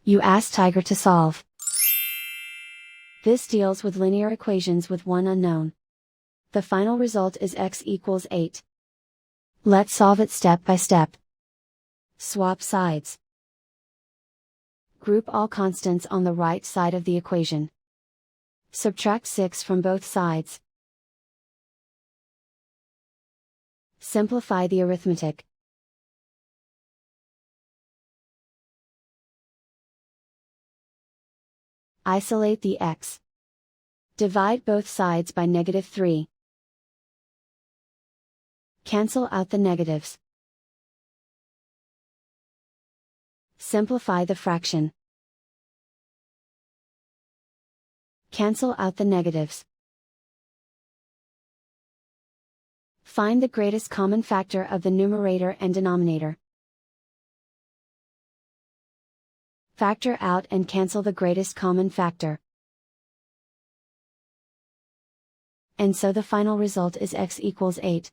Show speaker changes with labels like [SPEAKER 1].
[SPEAKER 1] You ask Tiger to solve. This deals with linear equations with one unknown. The final result is x equals 8. Let's solve it step by step. Swap sides. Group all constants on the right side of the equation. Subtract 6 from both sides. Simplify the arithmetic. Isolate the x. Divide both sides by -3. Cancel out the negatives. Simplify the fraction. Cancel out the negatives. Find the greatest common factor of the numerator and denominator. Factor out and cancel the greatest common factor. And so the final result is x equals 8.